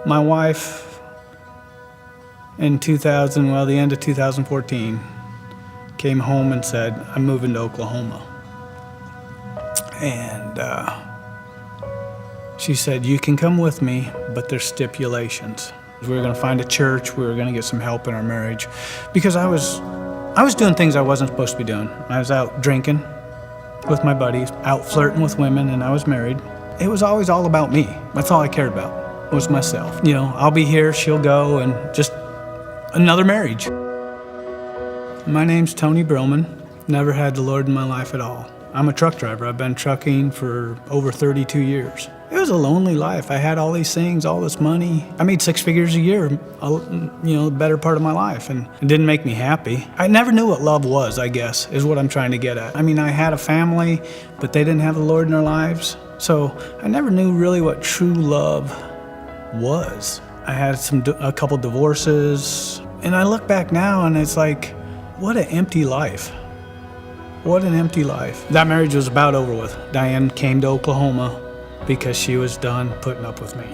My wife in the end of 2014, came home and said, I'm moving to Oklahoma. And she said, you can come with me, but there's stipulations. We were gonna find a church, we were gonna get some help in our marriage, because I was doing things I wasn't supposed to be doing. I was out drinking with my buddies, out flirting with women, and I was married. It was always all about me. That's all I cared about, was myself. You know, I'll be here, she'll go, and just another marriage. My name's Tony Broman. Never had the Lord in my life at all. I'm a truck driver. I've been trucking for over 32 years. It was a lonely life. I had all these things, all this money. I made 6 figures a year, the better part of my life, and it didn't make me happy. I never knew what love was, I guess, is what I'm trying to get at. I mean, I had a family, but they didn't have the Lord in their lives. So I never knew really what true love was. I had a couple divorces, and I look back now and it's like, what an empty life. What an empty life. That marriage was about over with. Diane came to Oklahoma because she was done putting up with me.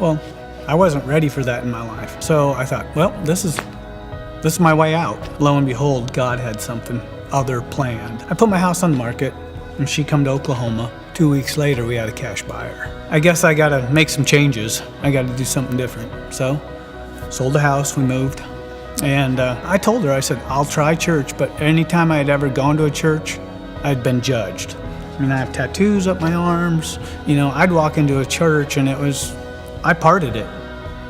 Well, I wasn't ready for that in my life. So I thought, well, this is my way out. Lo and behold, God had something other planned. I put my house on the market and she come to Oklahoma. 2 weeks later, we had a cash buyer. I guess I gotta make some changes. I gotta do something different. So, sold the house, we moved. And I told her, I said, I'll try church, but anytime I had ever gone to a church, I'd been judged. I mean, I have tattoos up my arms. You know, I'd walk into a church and I parted it.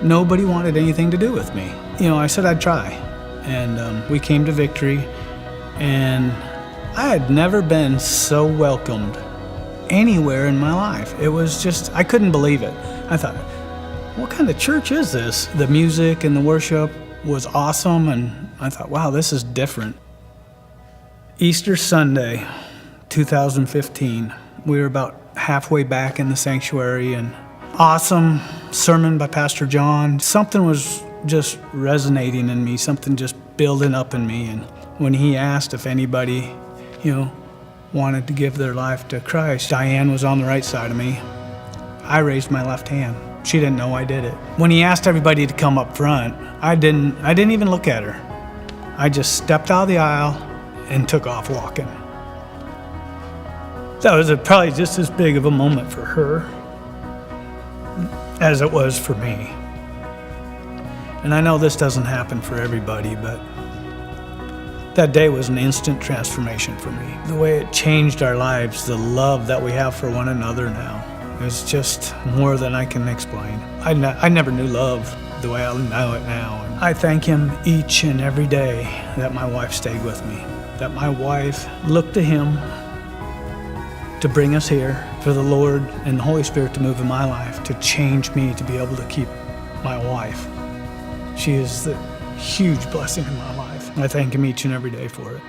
Nobody wanted anything to do with me. You know, I said I'd try. And we came to Victory, and I had never been so welcomed anywhere in my life. It was just, I couldn't believe it. I thought, what kind of church is this? The music and the worship was awesome, and I thought, wow, this is different. Easter Sunday, 2015, we were about halfway back in the sanctuary, and awesome sermon by Pastor John. Something was just resonating in me, something just building up in me, and when he asked if anybody, wanted to give their life to Christ, Diane was on the right side of me. I raised my left hand. She didn't know I did it. When he asked everybody to come up front, I didn't even look at her. I just stepped out of the aisle and took off walking. That was probably just as big of a moment for her as it was for me. And I know this doesn't happen for everybody, but that day was an instant transformation for me. The way it changed our lives, the love that we have for one another now, is just more than I can explain. I never knew love the way I know it now. And I thank him each and every day that my wife stayed with me, that my wife looked to him to bring us here, for the Lord and the Holy Spirit to move in my life, to change me, to be able to keep my wife. She is the huge blessing in my life. I thank him each and every day for it.